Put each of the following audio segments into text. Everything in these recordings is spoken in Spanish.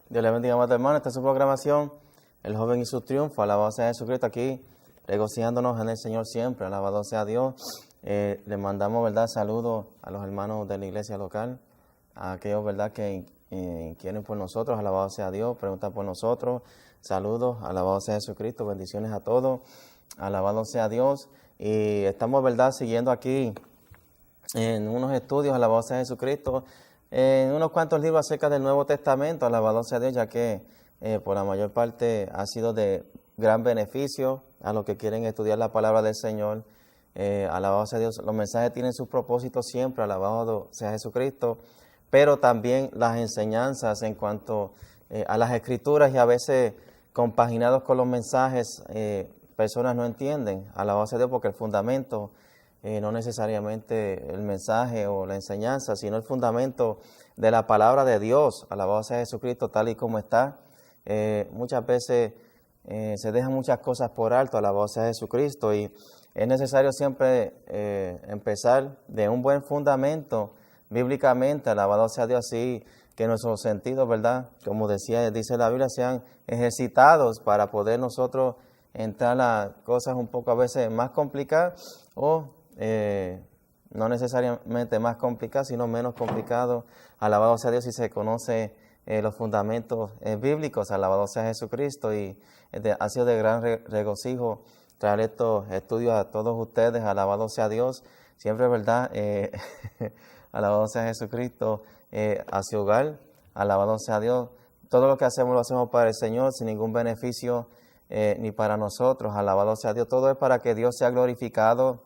Dios le bendiga, amado hermano. Esta es su programación, El Joven y su Triunfo. Alabado sea Jesucristo, aquí regocijándonos en el Señor siempre. Alabado sea Dios. Le mandamos, ¿verdad?, saludos a los hermanos de la iglesia local, a aquellos, ¿verdad?, que quieren por nosotros. Alabado sea Dios, preguntan por nosotros. Saludos, alabado sea Jesucristo, bendiciones a todos. Alabado sea Dios. Y estamos, ¿verdad?, siguiendo aquí en unos estudios, alabado sea Jesucristo, en unos cuantos libros acerca del Nuevo Testamento, alabado sea Dios, ya que por la mayor parte ha sido de gran beneficio a los que quieren estudiar la palabra del Señor. Alabado sea Dios, los mensajes tienen sus propósitos siempre, alabado sea Jesucristo, pero también las enseñanzas en cuanto a las Escrituras, y a veces compaginados con los mensajes, personas no entienden, alabado sea Dios, porque el fundamento no necesariamente el mensaje o la enseñanza, sino el fundamento de la palabra de Dios, alabado sea Jesucristo, tal y como está. Muchas veces se dejan muchas cosas por alto, alabado sea Jesucristo, y es necesario siempre empezar de un buen fundamento bíblicamente, alabado sea Dios, así que nuestros sentidos, ¿verdad?, como dice la Biblia, sean ejercitados para poder nosotros entrar a cosas un poco a veces más complicadas o no necesariamente más complicadas, sino menos complicadas. Alabado sea Dios si se conoce los fundamentos bíblicos, alabado sea Jesucristo, y ha sido de gran regocijo traer estos estudios a todos ustedes, alabado sea Dios, siempre, ¿verdad? Alabado sea Jesucristo, a su hogar, alabado sea Dios. Todo lo que hacemos lo hacemos para el Señor, sin ningún beneficio ni para nosotros, alabado sea Dios. Todo es para que Dios sea glorificado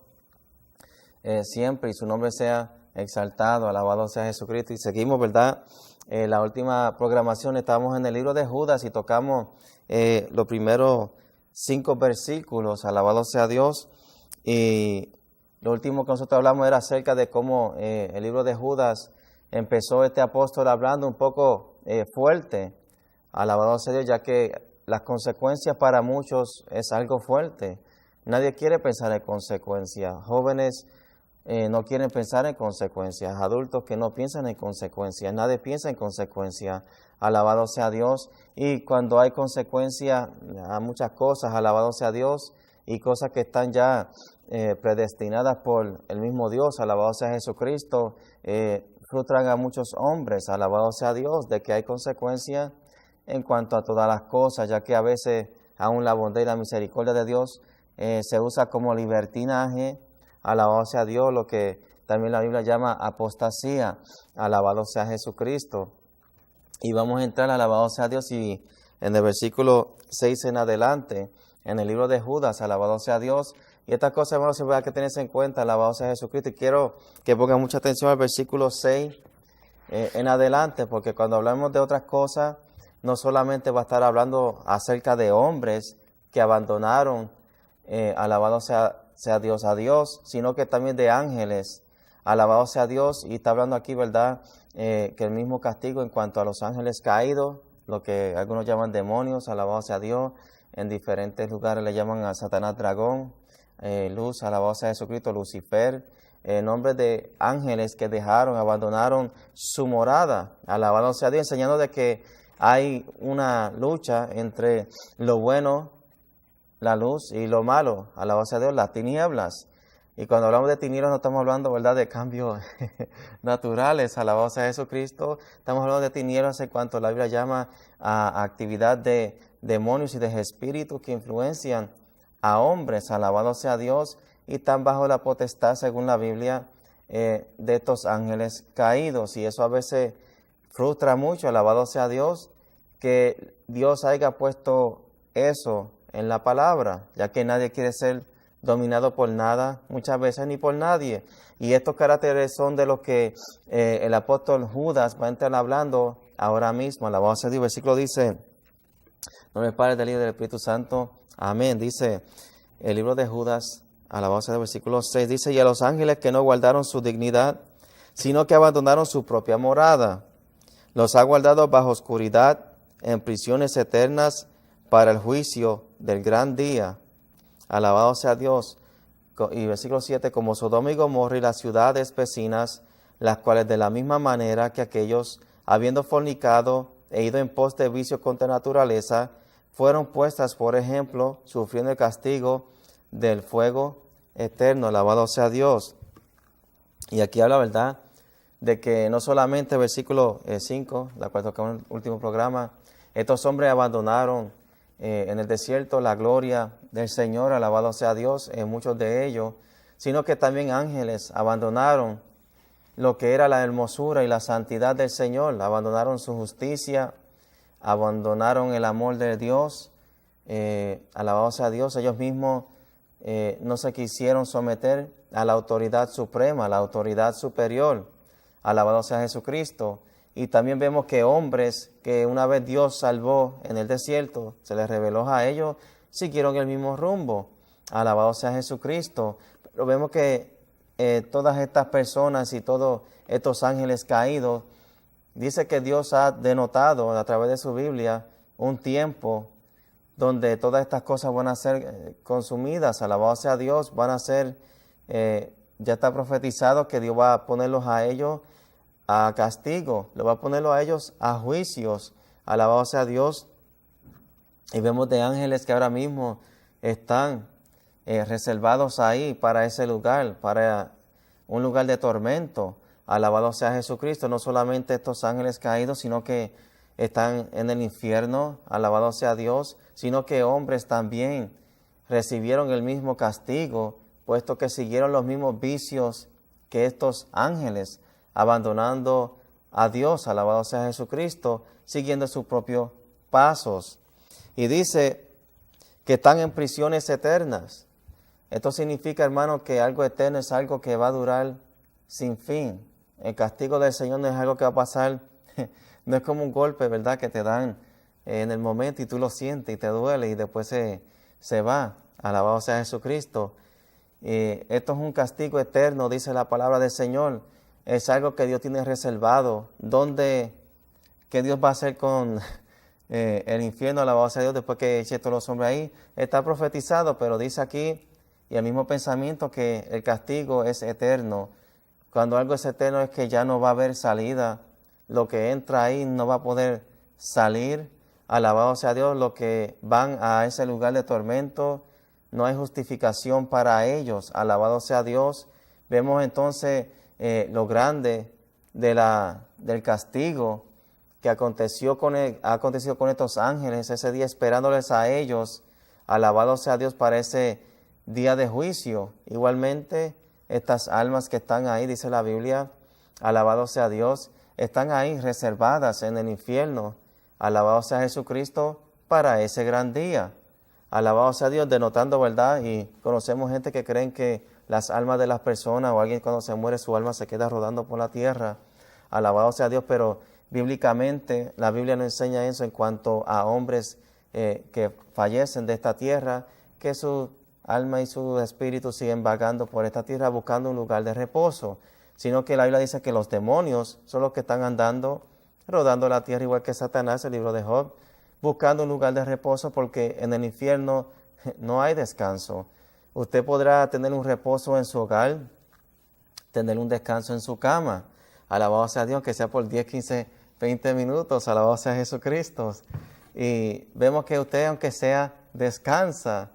siempre y su nombre sea exaltado, alabado sea Jesucristo. Y seguimos, ¿verdad? La última programación estábamos en el libro de Judas y tocamos los primeros 5 versículos, alabado sea Dios. Y lo último que nosotros hablamos era acerca de cómo el libro de Judas empezó este apóstol hablando un poco fuerte, alabado sea Dios, ya que las consecuencias para muchos es algo fuerte. Nadie quiere pensar en consecuencias. Jóvenes no quieren pensar en consecuencias. Adultos que no piensan en consecuencias. Nadie piensa en consecuencias. Alabado sea Dios. Y cuando hay consecuencias a muchas cosas, alabado sea Dios, y cosas que están ya predestinadas por el mismo Dios, alabado sea Jesucristo, frustran a muchos hombres, alabado sea Dios, de que hay consecuencias en cuanto a todas las cosas, ya que a veces aún la bondad y la misericordia de Dios se usa como libertinaje, alabado sea Dios, lo que también la Biblia llama apostasía, alabado sea Jesucristo. Y vamos a entrar, alabado sea Dios, y en el versículo 6 en adelante, en el libro de Judas, alabado sea Dios. Y estas cosas, hermanos, siempre hay que tenerse en cuenta, alabado sea Jesucristo. Y quiero que pongan mucha atención al versículo 6 en adelante, porque cuando hablamos de otras cosas, no solamente va a estar hablando acerca de hombres que abandonaron, alabado sea Dios a Dios, sino que también de ángeles, alabado sea Dios. Y está hablando aquí, ¿verdad?, que el mismo castigo en cuanto a los ángeles caídos, lo que algunos llaman demonios, alabado sea Dios, en diferentes lugares le llaman a Satanás dragón, luz, alabado sea Jesucristo, Lucifer, nombres de ángeles que abandonaron su morada, alabado sea Dios, enseñando de que hay una lucha entre lo bueno, la luz, y lo malo, alabado sea Dios, las tinieblas. Y cuando hablamos de tinieblas no estamos hablando, ¿verdad?, de cambios naturales, alabado sea Jesucristo. Estamos hablando de tinieblas en cuanto la Biblia llama a actividad de demonios y de espíritus que influencian a hombres, alabado sea Dios, y están bajo la potestad, según la Biblia, de estos ángeles caídos. Y eso a veces frustra mucho, alabado sea Dios, que Dios haya puesto eso en la palabra, ya que nadie quiere ser dominado por nada, muchas veces ni por nadie. Y estos caracteres son de los que el apóstol Judas va a estar hablando ahora mismo. Alabado sea Dios. El versículo dice, no me pares del Hijo del Espíritu Santo. Amén. Dice el libro de Judas, alabado sea Dios, versículo 6, dice, y a los ángeles que no guardaron su dignidad, sino que abandonaron su propia morada, los ha guardado bajo oscuridad, en prisiones eternas, para el juicio del gran día. Alabado sea Dios. Y versículo 7, como Sodoma y Gomorra y las ciudades vecinas, las cuales de la misma manera que aquellos, habiendo fornicado, e ido en pos de vicios contra naturaleza, fueron puestas, por ejemplo, sufriendo el castigo del fuego eterno. Alabado sea Dios. Y aquí habla, ¿verdad?, de que no solamente versículo 5, la cual tocamos en el último programa, estos hombres abandonaron en el desierto la gloria del Señor, alabado sea Dios, en muchos de ellos, sino que también ángeles abandonaron lo que era la hermosura y la santidad del Señor, abandonaron su justicia, abandonaron el amor de Dios, alabado sea Dios, ellos mismos no se quisieron someter a la autoridad suprema, a la autoridad superior, alabado sea Jesucristo. Y también vemos que hombres que una vez Dios salvó en el desierto, se les reveló a ellos, siguieron el mismo rumbo, alabado sea Jesucristo. Pero vemos que todas estas personas y todos estos ángeles caídos, dice que Dios ha denotado a través de su Biblia un tiempo donde todas estas cosas van a ser consumidas, alabado sea Dios, van a ser, ya está profetizado que Dios va a ponerlos a ellos a castigo, lo va a ponerlos a ellos a juicios, alabado sea Dios. Y vemos de ángeles que ahora mismo están reservados ahí para ese lugar, para un lugar de tormento, alabado sea Jesucristo. No solamente estos ángeles caídos, sino que están en el infierno, alabado sea Dios, sino que hombres también recibieron el mismo castigo, puesto que siguieron los mismos vicios que estos ángeles, abandonando a Dios, alabado sea Jesucristo, siguiendo sus propios pasos. Y dice que están en prisiones eternas. Esto significa, hermano, que algo eterno es algo que va a durar sin fin. El castigo del Señor no es algo que va a pasar, no es como un golpe, ¿verdad?, que te dan en el momento y tú lo sientes y te duele y después se va. Alabado sea Jesucristo. Esto es un castigo eterno, dice la palabra del Señor. Es algo que Dios tiene reservado. ¿Qué Dios va a hacer con el infierno? Alabado sea Dios, después que eche todos los hombres ahí. Está profetizado, pero dice aquí, y el mismo pensamiento, que el castigo es eterno. Cuando algo es eterno es que ya no va a haber salida. Lo que entra ahí no va a poder salir. Alabado sea Dios, los que van a ese lugar de tormento, no hay justificación para ellos. Alabado sea Dios. Vemos entonces lo grande del castigo que ha acontecido con estos ángeles ese día, esperándoles a ellos. Alabado sea Dios para ese día de juicio. Igualmente, estas almas que están ahí, dice la Biblia, alabado sea Dios, están ahí reservadas en el infierno. Alabado sea Jesucristo para ese gran día. Alabado sea Dios, denotando, ¿verdad? Y conocemos gente que creen que las almas de las personas o alguien cuando se muere su alma se queda rodando por la tierra. Alabado sea Dios, pero bíblicamente la Biblia no enseña eso en cuanto a hombres que fallecen de esta tierra, que su alma y su espíritu siguen vagando por esta tierra buscando un lugar de reposo, sino que la Biblia dice que los demonios son los que están andando, rodando la tierra igual que Satanás, el libro de Job, buscando un lugar de reposo, porque en el infierno no hay descanso. Usted podrá tener un reposo en su hogar, tener un descanso en su cama. Alabado sea Dios, que sea por 10, 15, 20 minutos. Alabado sea Jesucristo. Y vemos que usted, aunque sea, descansa.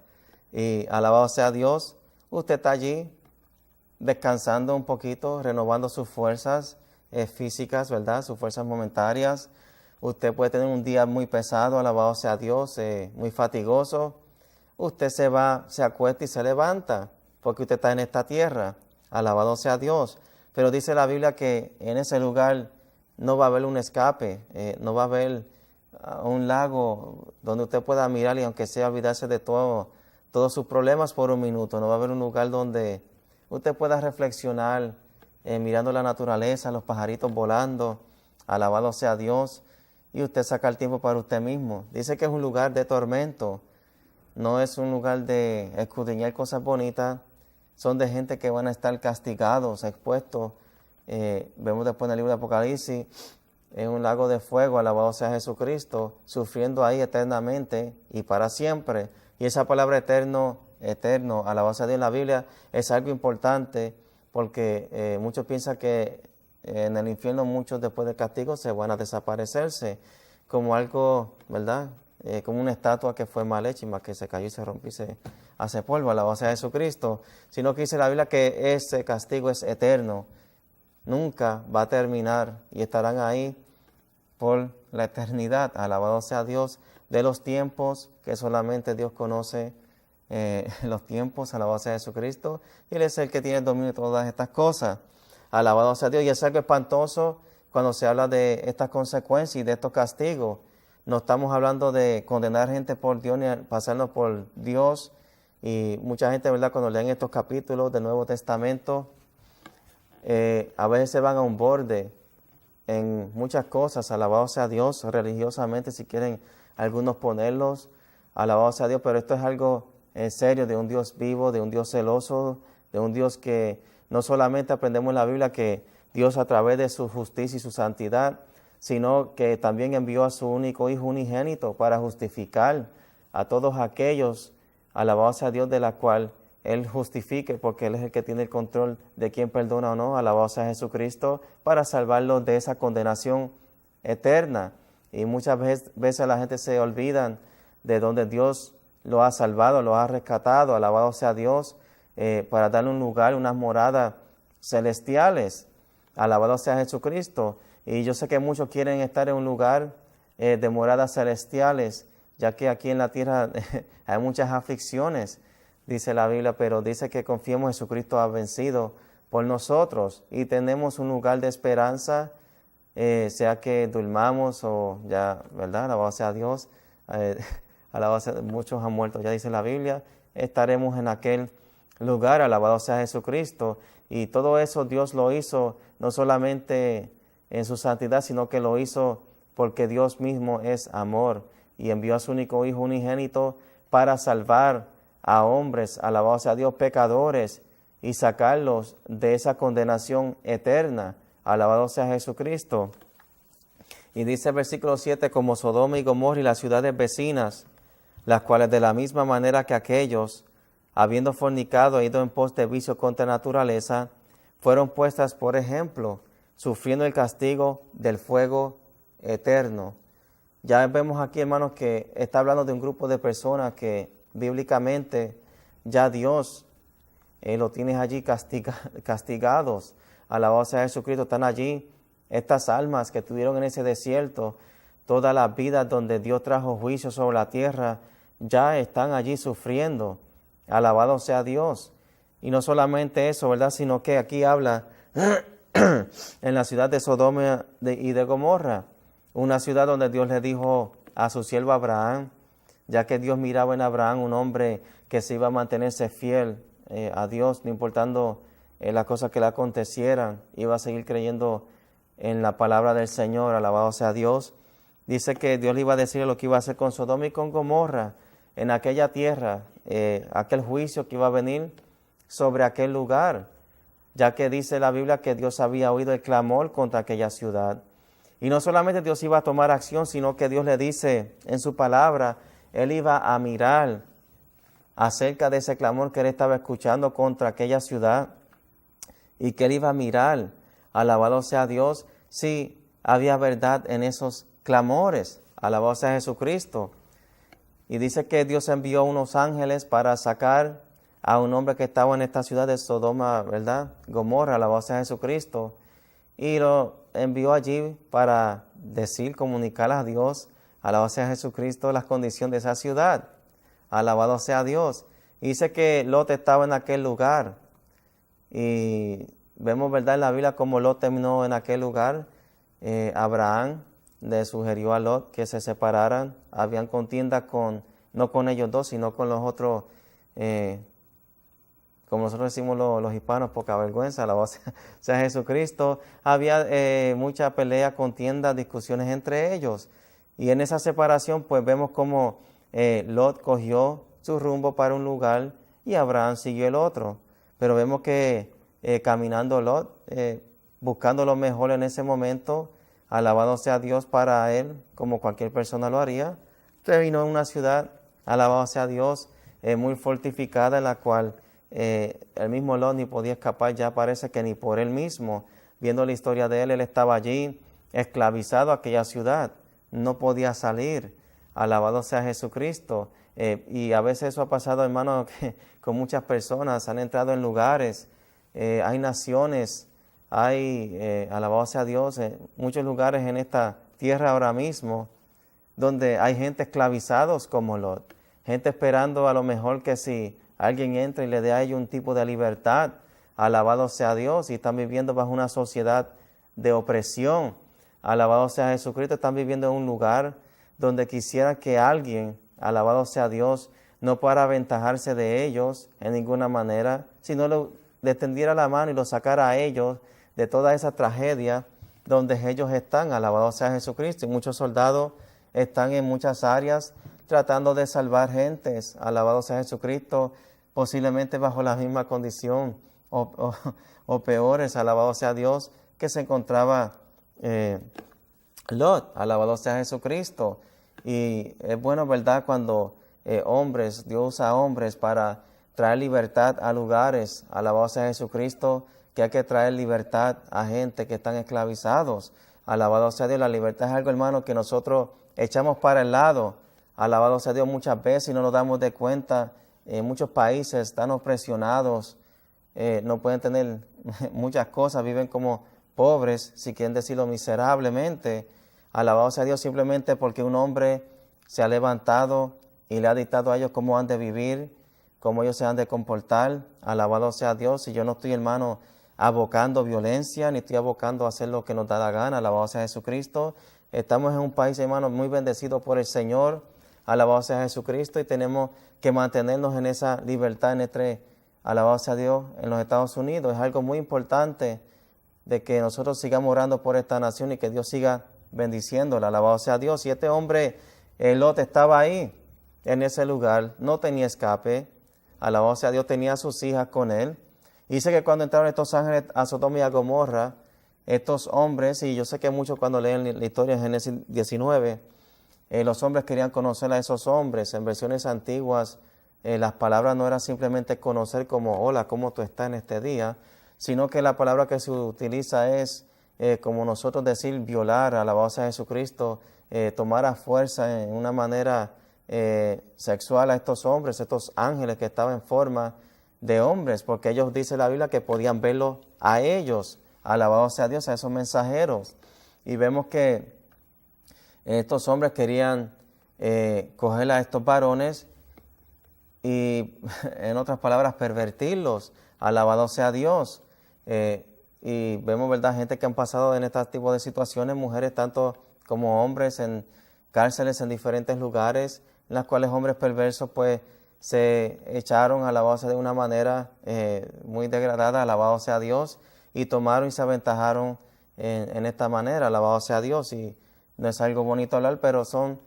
Y alabado sea Dios, usted está allí descansando un poquito, renovando sus fuerzas físicas, ¿verdad? Sus fuerzas momentarias. Usted puede tener un día muy pesado, alabado sea Dios, muy fatigoso. Usted se acuesta y se levanta, porque usted está en esta tierra. Alabado sea Dios. Pero dice la Biblia que en ese lugar no va a haber un escape, no va a haber un lago donde usted pueda mirar y aunque sea olvidarse de todos sus problemas por un minuto. No va a haber un lugar donde usted pueda reflexionar mirando la naturaleza, los pajaritos volando. Alabado sea Dios. Y usted saca el tiempo para usted mismo. Dice que es un lugar de tormento. No es un lugar de escudriñar cosas bonitas. Son de gente que van a estar castigados, expuestos. Vemos después en el libro de Apocalipsis, en un lago de fuego, alabado sea Jesucristo, sufriendo ahí eternamente y para siempre. Y esa palabra eterno, alabado sea Dios en la Biblia, es algo importante, porque muchos piensan que en el infierno muchos después del castigo se van a desaparecerse. como algo, ¿verdad? Como una estatua que fue mal hecha y más que se cayó y se rompió y se hace polvo, alabado sea Jesucristo, sino que dice la Biblia que ese castigo es eterno, nunca va a terminar y estarán ahí por la eternidad, alabado sea Dios, de los tiempos que solamente Dios conoce, los tiempos, alabado sea Jesucristo, y Él es el que tiene el dominio de todas estas cosas, alabado sea Dios, y es algo espantoso cuando se habla de estas consecuencias y de estos castigos. No estamos hablando de condenar gente por Dios ni pasarnos por Dios, y mucha gente, ¿verdad?, cuando leen estos capítulos del Nuevo Testamento, a veces se van a un borde en muchas cosas, alabado sea Dios, religiosamente, si quieren algunos ponerlos, alabado sea Dios, pero esto es algo en serio, de un Dios vivo, de un Dios celoso, de un Dios que no solamente aprendemos en la Biblia que Dios a través de su justicia y su santidad, sino que también envió a su único Hijo unigénito para justificar a todos aquellos, alabado sea Dios, de la cual Él justifique, porque Él es el que tiene el control de quién perdona o no, alabado sea Jesucristo, para salvarlos de esa condenación eterna. Y muchas veces la gente se olvidan de donde Dios lo ha salvado, lo ha rescatado, alabado sea Dios, para darle un lugar, unas moradas celestiales, alabado sea Jesucristo. Y yo sé que muchos quieren estar en un lugar de moradas celestiales, ya que aquí en la tierra hay muchas aflicciones, dice la Biblia, pero dice que confiemos en Jesucristo ha vencido por nosotros y tenemos un lugar de esperanza, sea que durmamos o ya, ¿verdad? Alabado sea Dios, alabado sea, muchos han muerto, ya dice la Biblia, estaremos en aquel lugar, alabado sea Jesucristo, y todo eso Dios lo hizo no solamente en su santidad, sino que lo hizo porque Dios mismo es amor y envió a su único Hijo unigénito para salvar a hombres, alabado sea Dios, pecadores, y sacarlos de esa condenación eterna, alabado sea Jesucristo. Y dice el versículo 7, como Sodoma y Gomorra y las ciudades vecinas, las cuales de la misma manera que aquellos, habiendo fornicado e ido en pos de vicio contra naturaleza, fueron puestas por ejemplo, sufriendo el castigo del fuego eterno. Ya vemos aquí, hermanos, que está hablando de un grupo de personas que bíblicamente ya Dios lo tiene allí castigados. Alabado sea Jesucristo, están allí estas almas que estuvieron en ese desierto, todas las vidas donde Dios trajo juicio sobre la tierra, ya están allí sufriendo. Alabado sea Dios. Y no solamente eso, ¿verdad? Sino que aquí habla en la ciudad de Sodoma y de Gomorra, una ciudad donde Dios le dijo a su siervo Abraham, ya que Dios miraba en Abraham un hombre que se iba a mantenerse fiel a Dios, no importando las cosas que le acontecieran, iba a seguir creyendo en la palabra del Señor, alabado sea Dios. Dice que Dios le iba a decir lo que iba a hacer con Sodoma y con Gomorra, en aquella tierra, aquel juicio que iba a venir sobre aquel lugar, ya que dice la Biblia que Dios había oído el clamor contra aquella ciudad. Y no solamente Dios iba a tomar acción, sino que Dios le dice en su palabra, Él iba a mirar acerca de ese clamor que Él estaba escuchando contra aquella ciudad y que Él iba a mirar, alabado sea Dios, si había verdad en esos clamores, alabado sea Jesucristo. Y dice que Dios envió unos ángeles para sacar a un hombre que estaba en esta ciudad de Sodoma, ¿verdad? Gomorra, alabado sea Jesucristo. Y lo envió allí para decir, comunicar a Dios, alabado sea Jesucristo, las condiciones de esa ciudad. Alabado sea Dios. Y dice que Lot estaba en aquel lugar. Y vemos, ¿verdad?, en la Biblia cómo Lot terminó en aquel lugar. Abraham le sugirió a Lot que se separaran. Habían contienda no con ellos dos, sino con los otros, como nosotros decimos los hispanos, poca vergüenza, alabado sea Jesucristo. Había mucha pelea, contienda, discusiones entre ellos. Y en esa separación, pues vemos cómo Lot cogió su rumbo para un lugar y Abraham siguió el otro. Pero vemos que caminando Lot, buscando lo mejor en ese momento, alabado sea Dios para él, como cualquier persona lo haría, terminó en una ciudad, alabado sea Dios, muy fortificada, en la cual el mismo Lot ni podía escapar, ya parece que ni por él mismo. Viendo la historia de él estaba allí esclavizado a aquella ciudad. no podía salir. Alabado sea Jesucristo. Y a veces eso ha pasado, hermano, que con muchas personas han entrado en lugares, hay naciones, hay, alabado sea Dios, muchos lugares en esta tierra ahora mismo, donde hay gente esclavizados como Lot, gente esperando a lo mejor que si alguien entra y le dé a ellos un tipo de libertad, alabado sea Dios, y están viviendo bajo una sociedad de opresión, alabado sea Jesucristo, están viviendo en un lugar donde quisiera que alguien, alabado sea Dios, no pueda aventajarse de ellos en ninguna manera, sino le tendiera la mano y lo sacara a ellos de toda esa tragedia donde ellos están, alabado sea Jesucristo. Y muchos soldados están en muchas áreas tratando de salvar gentes, alabado sea Jesucristo, posiblemente bajo la misma condición o peores, alabado sea Dios, que se encontraba Lot, alabado sea Jesucristo. Y es bueno, ¿verdad?, cuando hombres, Dios usa hombres para traer libertad a lugares, alabado sea Jesucristo, que hay que traer libertad a gente que están esclavizados. Alabado sea Dios, la libertad es algo, hermano, que nosotros echamos para el lado. Alabado sea Dios, muchas veces y no nos damos de cuenta. En muchos países están opresionados, no pueden tener muchas cosas, viven como pobres, si quieren decirlo miserablemente. Alabado sea Dios, simplemente porque un hombre se ha levantado y le ha dictado a ellos cómo han de vivir, cómo ellos se han de comportar. Alabado sea Dios. Y yo no estoy, hermano, abocando violencia, ni estoy abocando a hacer lo que nos da la gana. Alabado sea Jesucristo. Estamos en un país, hermano, muy bendecido por el Señor. Alabado sea Jesucristo. Y tenemos que mantenernos en esa libertad, alabado sea Dios, en los Estados Unidos. Es algo muy importante de que nosotros sigamos orando por esta nación y que Dios siga bendiciéndola. Alabado sea Dios. Y este hombre, Lot, estaba ahí, en ese lugar, no tenía escape. Alabado sea Dios, tenía a sus hijas con él. Y dice que cuando entraron estos ángeles a Sodoma y a Gomorra, estos hombres, y yo sé que muchos cuando leen la historia en Génesis 19, los hombres querían conocer a esos hombres. En versiones antiguas, las palabras no eran simplemente conocer como, hola, ¿cómo tú estás en este día?, sino que la palabra que se utiliza es, como nosotros decir, violar, alabado sea Jesucristo, tomar a fuerza en una manera sexual a estos hombres, estos ángeles que estaban en forma de hombres, porque ellos, dice la Biblia, que podían verlo a ellos, alabado sea Dios, a esos mensajeros. Y vemos que estos hombres querían coger a estos varones y, en otras palabras, pervertirlos, alabado sea Dios. Y vemos, ¿verdad?, gente que han pasado en este tipo de situaciones, mujeres tanto como hombres, en cárceles en diferentes lugares, en las cuales hombres perversos pues se echaron, alabado sea de una manera muy degradada, alabado sea Dios, y tomaron y se aventajaron en esta manera, alabado sea Dios. Y no es algo bonito hablar, pero son,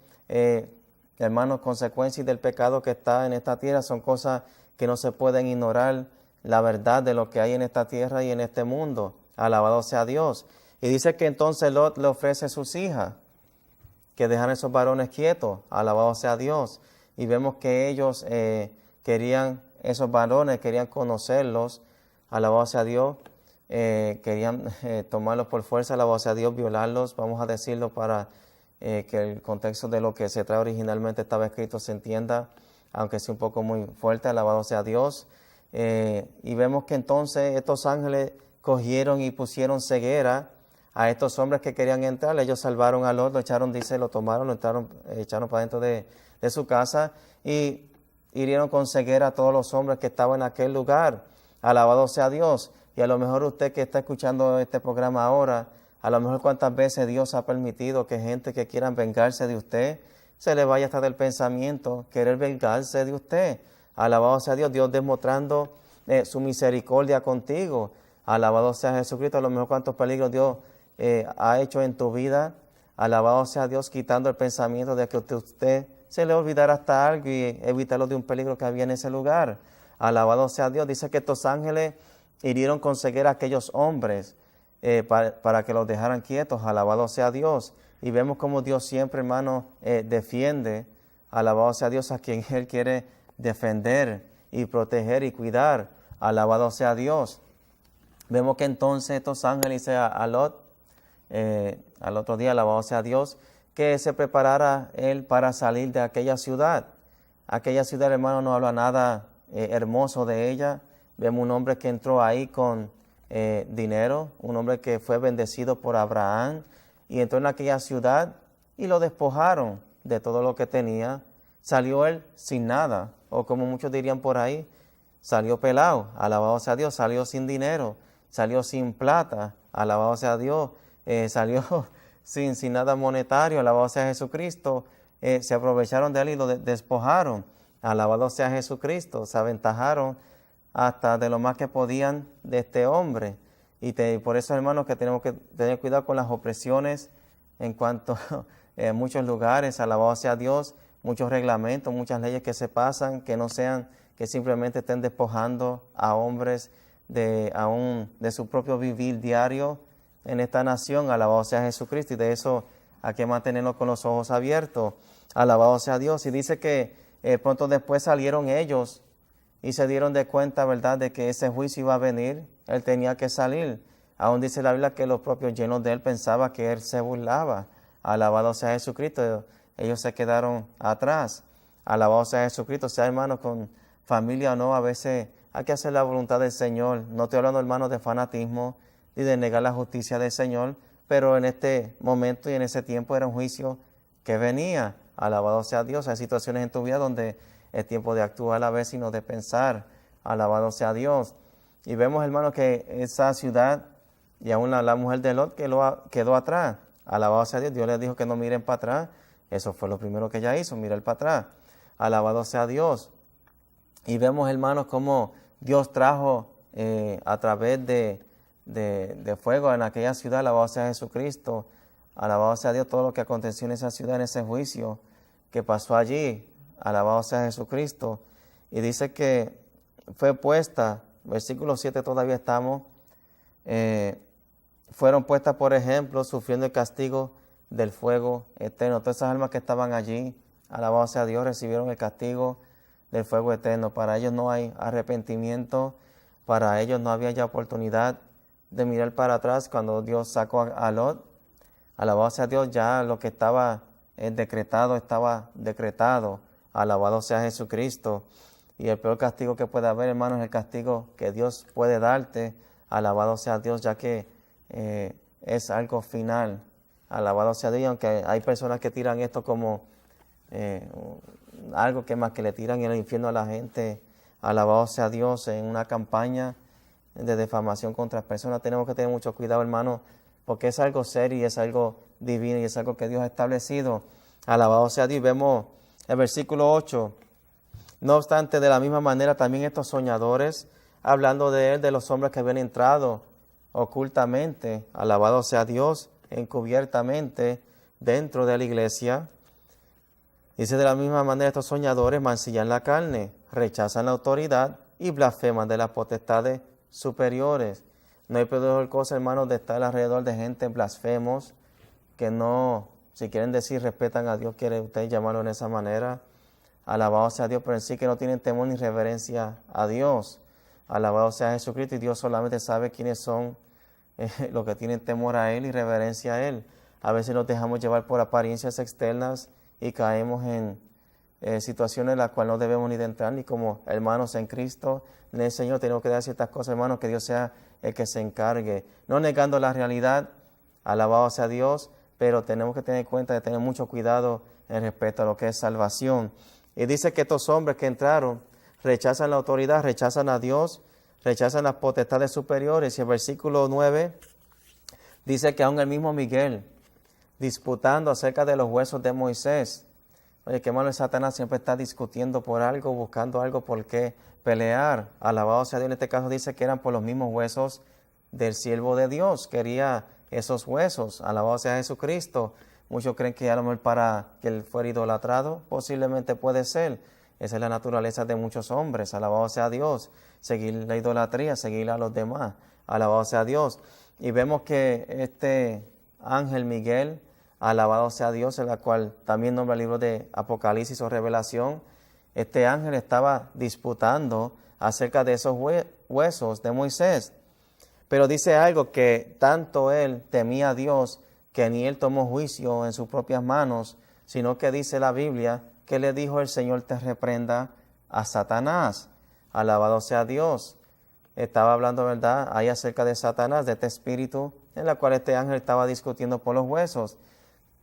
hermanos, consecuencias del pecado que está en esta tierra, son cosas que no se pueden ignorar, la verdad de lo que hay en esta tierra y en este mundo, alabado sea Dios. Y dice que entonces Lot le ofrece a sus hijas que dejan a esos varones quietos, alabado sea Dios. Y vemos que ellos querían, esos varones querían conocerlos, alabado sea Dios, querían tomarlos por fuerza, alabado sea Dios, violarlos, vamos a decirlo para que el contexto de lo que se trae originalmente estaba escrito se entienda, aunque sea un poco muy fuerte, alabado sea Dios. Y vemos que entonces estos ángeles cogieron y pusieron ceguera a estos hombres que querían entrar. Ellos salvaron a Lot, lo echaron, dice, lo tomaron, lo echaron para dentro de su casa y hirieron con ceguera a todos los hombres que estaban en aquel lugar. Alabado sea Dios. Y a lo mejor usted que está escuchando este programa ahora, a lo mejor cuántas veces Dios ha permitido que gente que quieran vengarse de usted, se le vaya hasta del pensamiento querer vengarse de usted. Alabado sea Dios, Dios demostrando su misericordia contigo. Alabado sea Jesucristo, a lo mejor cuántos peligros Dios ha hecho en tu vida. Alabado sea Dios, quitando el pensamiento de que usted se le olvidara hasta algo y evitarlo de un peligro que había en ese lugar. Alabado sea Dios. Dice que estos ángeles hirieron con ceguera a aquellos hombres para que los dejaran quietos. Alabado sea Dios. Y vemos como Dios siempre, hermano, defiende. Alabado sea Dios a quien Él quiere defender y proteger y cuidar. Alabado sea Dios. Vemos que entonces estos ángeles dicen a Lot, al otro día, alabado sea Dios, que se preparara él para salir de aquella ciudad. Aquella ciudad, hermano, no habla nada hermoso de ella. Vemos un hombre que entró ahí con dinero, un hombre que fue bendecido por Abraham y entró en aquella ciudad y lo despojaron de todo lo que tenía. Salió él sin nada, o como muchos dirían por ahí, salió pelado, alabado sea Dios, salió sin dinero, salió sin plata, alabado sea Dios, salió sin nada monetario, alabado sea Jesucristo. Se aprovecharon de él y lo despojaron, alabado sea Jesucristo, se aventajaron hasta de lo más que podían de este hombre. Y por eso, hermanos, que tenemos que tener cuidado con las opresiones en cuanto a muchos lugares, alabado sea Dios, muchos reglamentos, muchas leyes que se pasan, que no sean, que simplemente estén despojando a hombres de su propio vivir diario en esta nación, alabado sea Jesucristo, y de eso hay que mantenernos con los ojos abiertos, alabado sea Dios. Y dice que pronto después salieron ellos y se dieron de cuenta, ¿verdad?, de que ese juicio iba a venir, él tenía que salir. Aún dice la Biblia que los propios llenos de él pensaban que él se burlaba, alabado sea Jesucristo. Ellos se quedaron atrás, alabado sea Jesucristo. Sea hermano, con familia o no, a veces hay que hacer la voluntad del Señor. No estoy hablando, hermanos, de fanatismo y de negar la justicia del Señor, pero en este momento y en ese tiempo era un juicio que venía, alabado sea Dios. Hay situaciones en tu vida donde es tiempo de actuar a la vez y no de pensar, alabado sea Dios. Y vemos, hermanos, que esa ciudad y aún la mujer de Lot quedó atrás, alabado sea Dios. Dios les dijo que no miren para atrás. Eso fue lo primero que ella hizo, mirar para atrás. Alabado sea Dios. Y vemos, hermanos, cómo Dios trajo a través de fuego en aquella ciudad, alabado sea Jesucristo, alabado sea Dios, todo lo que aconteció en esa ciudad, en ese juicio que pasó allí, alabado sea Jesucristo. Y dice que fue puesta, versículo 7 todavía estamos, fueron puestas, por ejemplo, sufriendo el castigo del fuego eterno. Todas esas almas que estaban allí, alabado sea Dios, recibieron el castigo del fuego eterno. Para ellos no hay arrepentimiento, para ellos no había ya oportunidad de mirar para atrás cuando Dios sacó a Lot. Alabado sea Dios, ya lo que estaba decretado, estaba decretado. Alabado sea Jesucristo. Y el peor castigo que puede haber, hermanos, es el castigo que Dios puede darte. Alabado sea Dios, ya que es algo final. Alabado sea Dios, aunque hay personas que tiran esto como algo que más que le tiran en el infierno a la gente. Alabado sea Dios, en una campaña de defamación contra personas. Tenemos que tener mucho cuidado, hermano, porque es algo serio y es algo divino y es algo que Dios ha establecido. Alabado sea Dios. Vemos el versículo 8. No obstante, de la misma manera, también estos soñadores, hablando de él, de los hombres que habían entrado ocultamente, alabado sea Dios, encubiertamente dentro de la iglesia. Dice, de la misma manera estos soñadores mancillan la carne, rechazan la autoridad y blasfeman de las potestades superiores. No hay peor cosa, hermanos, de estar alrededor de gente blasfemos que no, si quieren decir respetan a Dios, quiere usted llamarlo en esa manera. Alabado sea Dios, pero en sí que no tienen temor ni reverencia a Dios. Alabado sea Jesucristo, y Dios solamente sabe quiénes son los que tienen temor a Él y reverencia a Él. A veces nos dejamos llevar por apariencias externas y caemos en situaciones en las cuales no debemos ni de entrar, ni como hermanos en Cristo, en el Señor. Tenemos que dar ciertas cosas, hermanos, que Dios sea el que se encargue. No negando la realidad, alabado sea Dios, pero tenemos que tener cuenta de tener mucho cuidado en respecto a lo que es salvación. Y dice que estos hombres que entraron rechazan la autoridad, rechazan a Dios, rechazan las potestades superiores. Y el versículo 9 dice que aún el mismo Miguel, disputando acerca de los huesos de Moisés. Oye, qué malo es Satanás, siempre está discutiendo por algo, buscando algo por qué pelear. Alabado sea Dios, en este caso dice que eran por los mismos huesos del siervo de Dios. Quería esos huesos, alabado sea Jesucristo. Muchos creen que a lo mejor para que él fuera idolatrado, posiblemente puede ser. Esa es la naturaleza de muchos hombres, alabado sea Dios. Seguir la idolatría, seguir a los demás, alabado sea Dios. Y vemos que este ángel Miguel, alabado sea Dios, en la cual también nombra el libro de Apocalipsis o Revelación, este ángel estaba disputando acerca de esos huesos de Moisés. Pero dice algo, que tanto él temía a Dios, que ni él tomó juicio en sus propias manos, sino que dice la Biblia que le dijo: el Señor te reprenda a Satanás. Alabado sea Dios. Estaba hablando, ¿verdad?, ahí acerca de Satanás, de este espíritu en la cual este ángel estaba discutiendo por los huesos,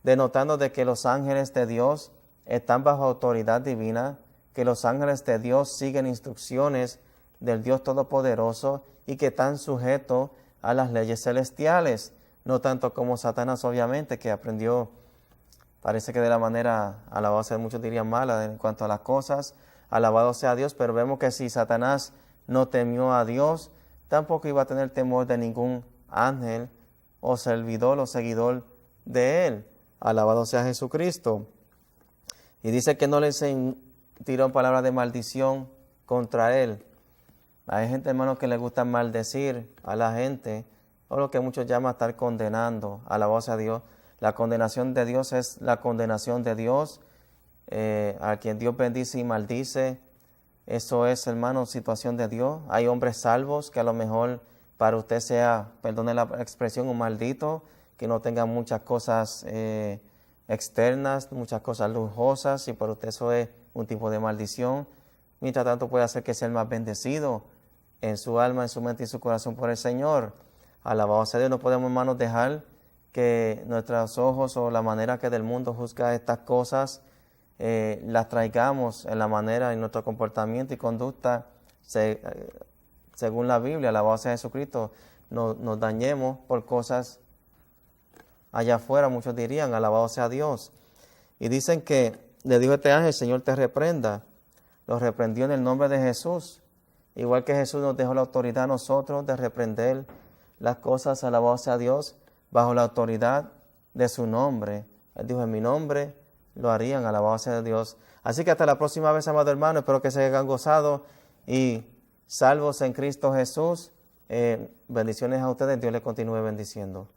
denotando de que los ángeles de Dios están bajo autoridad divina, que los ángeles de Dios siguen instrucciones del Dios Todopoderoso y que están sujetos a las leyes celestiales, no tanto como Satanás, obviamente, que aprendió, parece que de la manera, alabado sea, muchos dirían mala en cuanto a las cosas, alabado sea Dios, pero vemos que si Satanás no temió a Dios, tampoco iba a tener temor de ningún ángel o servidor o seguidor de él. Alabado sea Jesucristo. Y dice que no le tiró palabras de maldición contra él. Hay gente, hermano, que le gusta maldecir a la gente, o lo que muchos llaman estar condenando. Alabado sea Dios. La condenación de Dios es la condenación de Dios. A quien Dios bendice y maldice, eso es, hermano, situación de Dios. Hay hombres salvos que a lo mejor para usted sea, perdone la expresión, un maldito, que no tenga muchas cosas externas, muchas cosas lujosas, y para usted eso es un tipo de maldición. Mientras tanto puede hacer que sea el más bendecido en su alma, en su mente y en su corazón por el Señor. Alabado sea Dios. No podemos, hermanos, dejar que nuestros ojos o la manera que del mundo juzga estas cosas las traigamos en la manera, en nuestro comportamiento y conducta según la Biblia. Alabado sea Jesucristo. Nos dañemos por cosas allá afuera, muchos dirían, alabado sea Dios. Y dicen que le dijo este ángel: el Señor te reprenda. Lo reprendió en el nombre de Jesús. Igual que Jesús nos dejó la autoridad a nosotros de reprender las cosas, alabado sea Dios, bajo la autoridad de su nombre. Él dijo: en mi nombre lo harían, alabado sea Dios. Así que hasta la próxima vez, amado hermano, espero que se hayan gozado y salvos en Cristo Jesús. Bendiciones a ustedes, Dios les continúe bendiciendo.